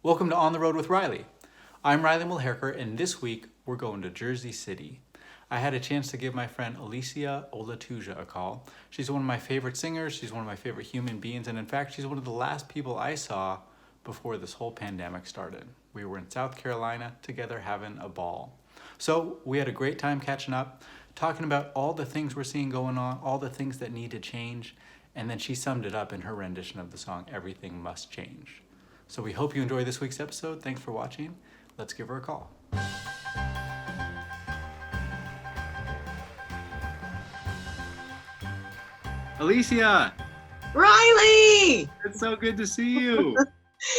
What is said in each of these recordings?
Welcome to On the Road with Riley. I'm Riley Mulherkar, and this week we're going to Jersey City. I had a chance to give my friend Alicia Olatuja a call. She's one of my favorite singers, she's one of my favorite human beings, and in fact, she's one of the last people I saw before this whole pandemic started. We were in South Carolina together having a ball. So we had a great time catching up, talking about all the things we're seeing going on, all the things that need to change, and then she summed it up in her rendition of the song, Everything Must Change. So we hope you enjoy this week's episode. Thanks for watching. Let's give her a call. Alicia, Riley! it's so good to see you.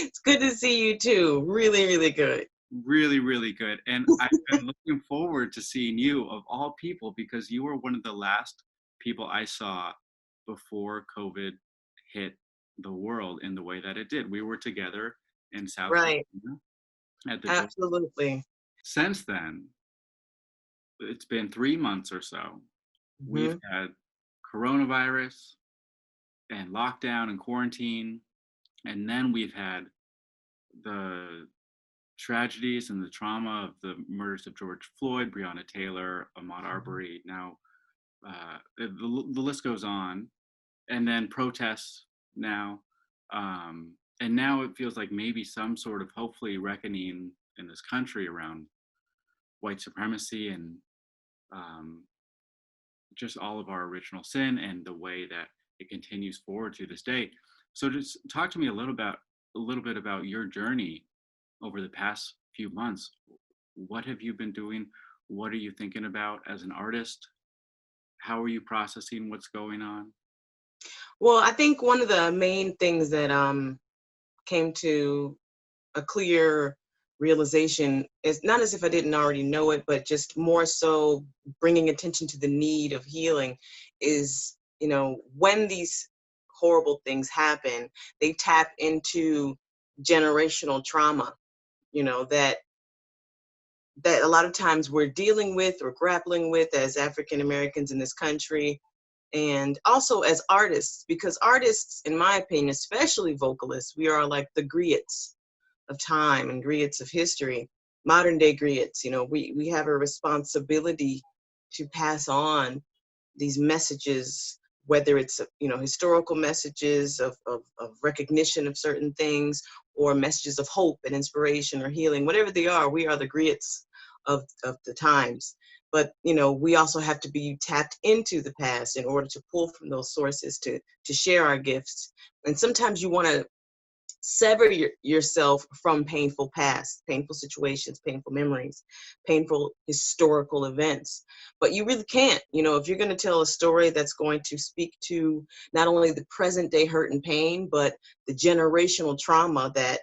It's good to see you too. Really, really good. Really, really good. And I've been looking forward to seeing you of all people because you were one of the last people I saw before COVID hit the world in the way that it did. We were together in South Right. Carolina at the Absolutely. Since then, it's been 3 months or so. We've had coronavirus and lockdown and quarantine, and then we've had the tragedies and the trauma of the murders of George Floyd, Breonna Taylor, Ahmaud Arbery. Now, the list goes on, and then protests now, and now it feels like maybe some sort of hopefully reckoning in this country around white supremacy and just all of our original sin and the way that it continues forward to this day. So just talk to me a little bit about your journey over the past few months. What have you been doing? What are you thinking about as an artist? How are you processing what's going on? Well, I think one of the main things that came to a clear realization is not as if I didn't already know it, but just more so bringing attention to the need of healing is, when these horrible things happen, they tap into generational trauma, that a lot of times we're dealing with or grappling with as African Americans in this country, and also as artists, because artists, in my opinion, especially vocalists, we are like the griots of time and griots of history, modern day griots. We have a responsibility to pass on these messages, whether it's historical messages of recognition of certain things, or messages of hope and inspiration or healing, whatever they are. We are the griots of the times. But we also have to be tapped into the past in order to pull from those sources to share our gifts. And sometimes you want to sever yourself from painful past, painful situations, painful memories, painful historical events. But you really can't, if you're going to tell a story that's going to speak to not only the present day hurt and pain, but the generational trauma that,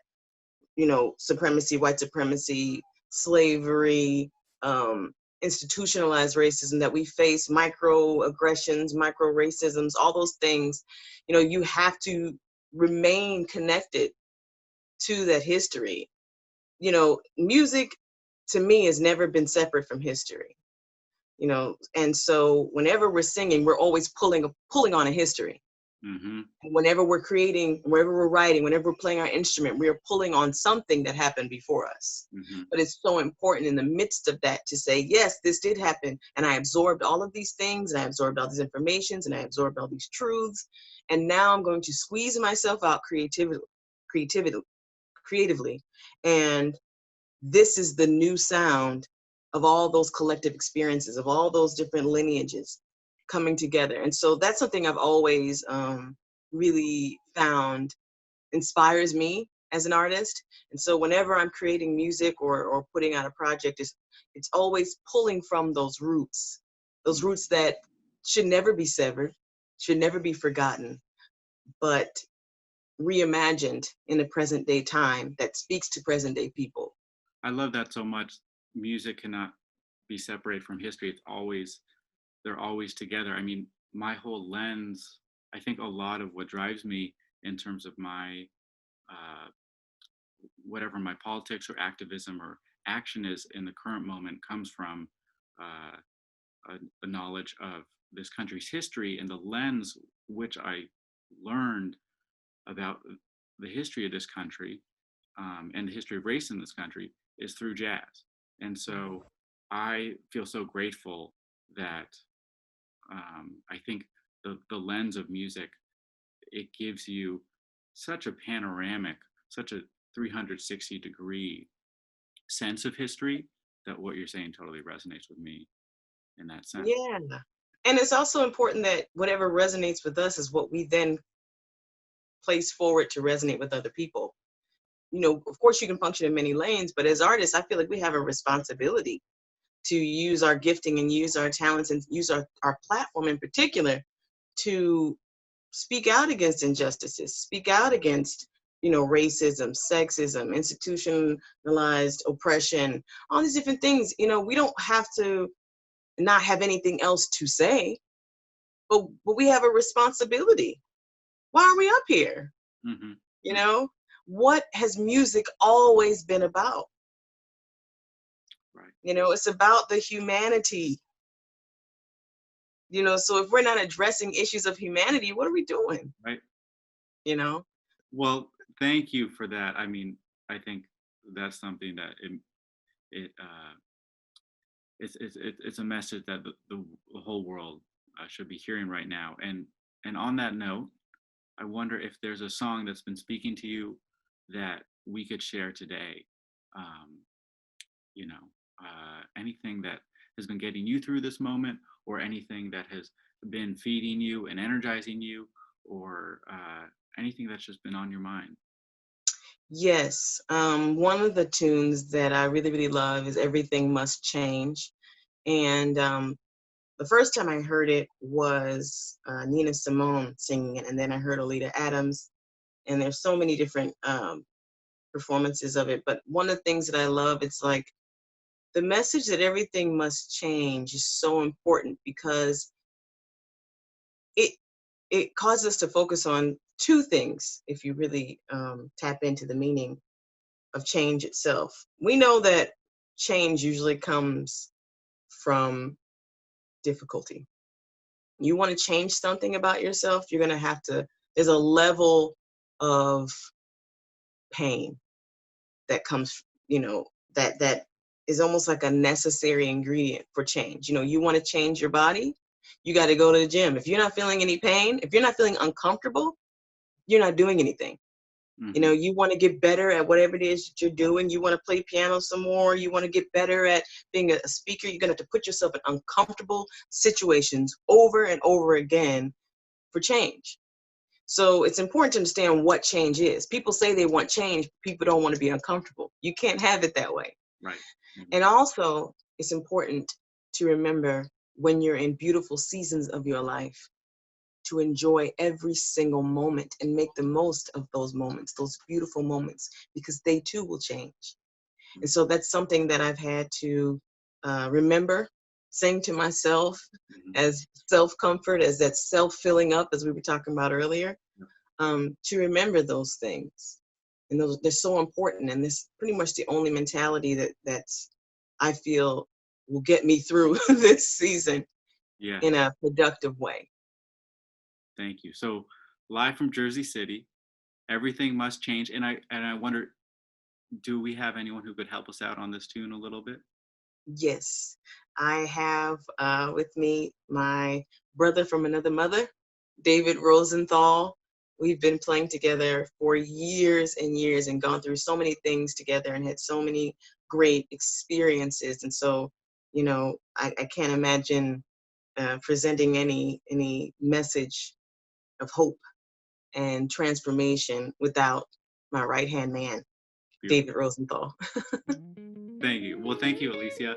supremacy, white supremacy, slavery, institutionalized racism that we face, microaggressions, micro racisms, all those things, you have to remain connected to that history. Music to me has never been separate from history. And so whenever we're singing, we're always pulling on a history. Mm-hmm. Whenever we're creating, whenever we're writing, whenever we're playing our instrument, we are pulling on something that happened before us. Mm-hmm. But it's so important in the midst of that to say, yes, this did happen, and I absorbed all of these things, and I absorbed all these informations, and I absorbed all these truths, and now I'm going to squeeze myself out creatively, and this is the new sound of all those collective experiences, of all those different lineages coming together. And so that's something I've always really found inspires me as an artist. And so whenever I'm creating music or putting out a project, it's always pulling from those roots that should never be severed, should never be forgotten, but reimagined in a present day time that speaks to present day people. I love that so much. Music cannot be separated from history. They're always together. I mean, my whole lens, I think a lot of what drives me in terms of my whatever my politics or activism or action is in the current moment comes from a knowledge of this country's history and the lens which I learned about the history of this country and the history of race in this country is through jazz. And so I feel so grateful that I think the lens of music, it gives you such a panoramic, such a 360-degree sense of history, that what you're saying totally resonates with me in that sense. Yeah. And it's also important that whatever resonates with us is what we then place forward to resonate with other people. You know, of course, you can function in many lanes, but as artists, I feel like we have a responsibility to use our gifting and use our talents and use our platform in particular to speak out against injustices, speak out against, you know, racism, sexism, institutionalized oppression, all these different things. You know, we don't have to not have anything else to say, but we have a responsibility. Why are we up here? Mm-hmm. You know, what has music always been about? Right. You know, it's about the humanity. You know, so if we're not addressing issues of humanity, what are we doing? Right. You know? Well, thank you for that. I mean, I think that's something that it's a message that the whole world should be hearing right now. And on that note, I wonder if there's a song that's been speaking to you that we could share today. You know, anything that has been getting you through this moment, or anything that has been feeding you and energizing you, or anything that's just been on your mind. Yes. One of the tunes that I really, really love is Everything Must Change. And the first time I heard it was Nina Simone singing it, and then I heard Oleta Adams, and there's so many different performances of it. But one of the things that I love, it's like the message that everything must change is so important, because it causes us to focus on two things if you really tap into the meaning of change itself. We know that change usually comes from difficulty. You want to change something about yourself, you're going to have to, there's a level of pain that comes, you know, that is almost like a necessary ingredient for change. You know, you want to change your body, you got to go to the gym. If you're not feeling any pain, if you're not feeling uncomfortable, you're not doing anything. Mm-hmm. You know, you want to get better at whatever it is that you're doing. You want to play piano some more. You want to get better at being a speaker. You're going to have to put yourself in uncomfortable situations over and over again for change. So it's important to understand what change is. People say they want change. People don't want to be uncomfortable. You can't have it that way. Right. Mm-hmm. And also, it's important to remember when you're in beautiful seasons of your life, to enjoy every single moment and make the most of those moments, those beautiful moments, because they too will change. And so that's something that I've had to remember, sing to myself as self-comfort, as that self-filling up, as we were talking about earlier, to remember those things. And they're so important. And this is pretty much the only mentality that I feel will get me through this season in a productive way. Thank you. So, live from Jersey City, Everything Must Change. And I wonder, do we have anyone who could help us out on this tune a little bit? Yes, I have with me my brother from another mother, David Rosenthal. We've been playing together for years and years and gone through so many things together and had so many great experiences. And so, you know, I can't imagine presenting any message of hope and transformation without my right-hand man, Beautiful. David Rosenthal. Thank you. Well, thank you, Alicia.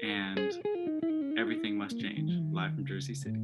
And Everything Must Change, live from Jersey City.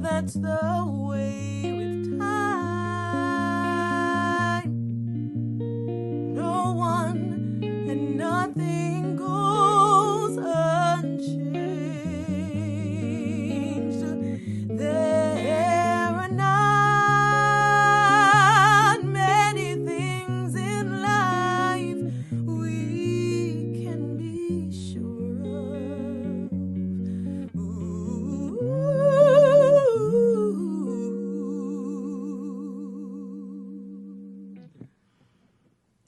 that's the way with time. No one and nothing goes unchanged. There are not many things in life we can be sure of.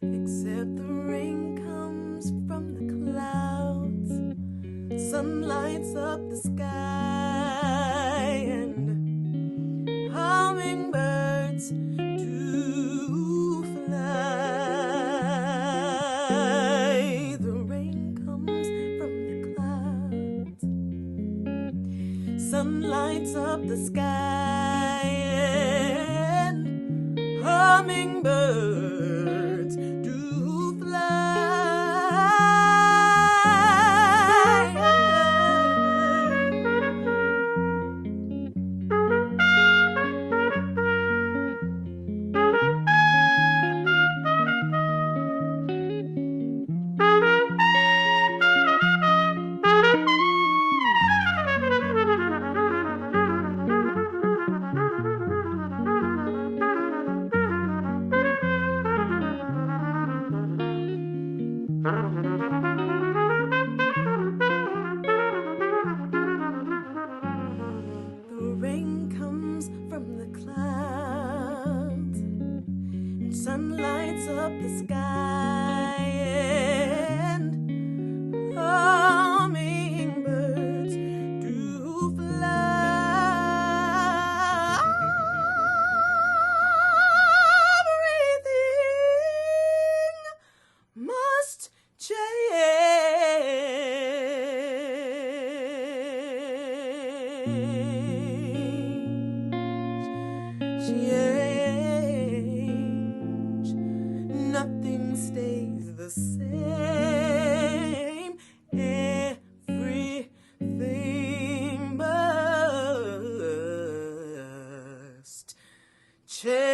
Except the rain comes from the clouds, sun lights up the sky, and hummingbirds do fly. The rain comes from the clouds, sun lights up the sky, and hummingbirds do The rain comes from the clouds, and sun lights up the sky, and hummingbirds do fly. Everything must change. Nothing stays the same. Everything must change.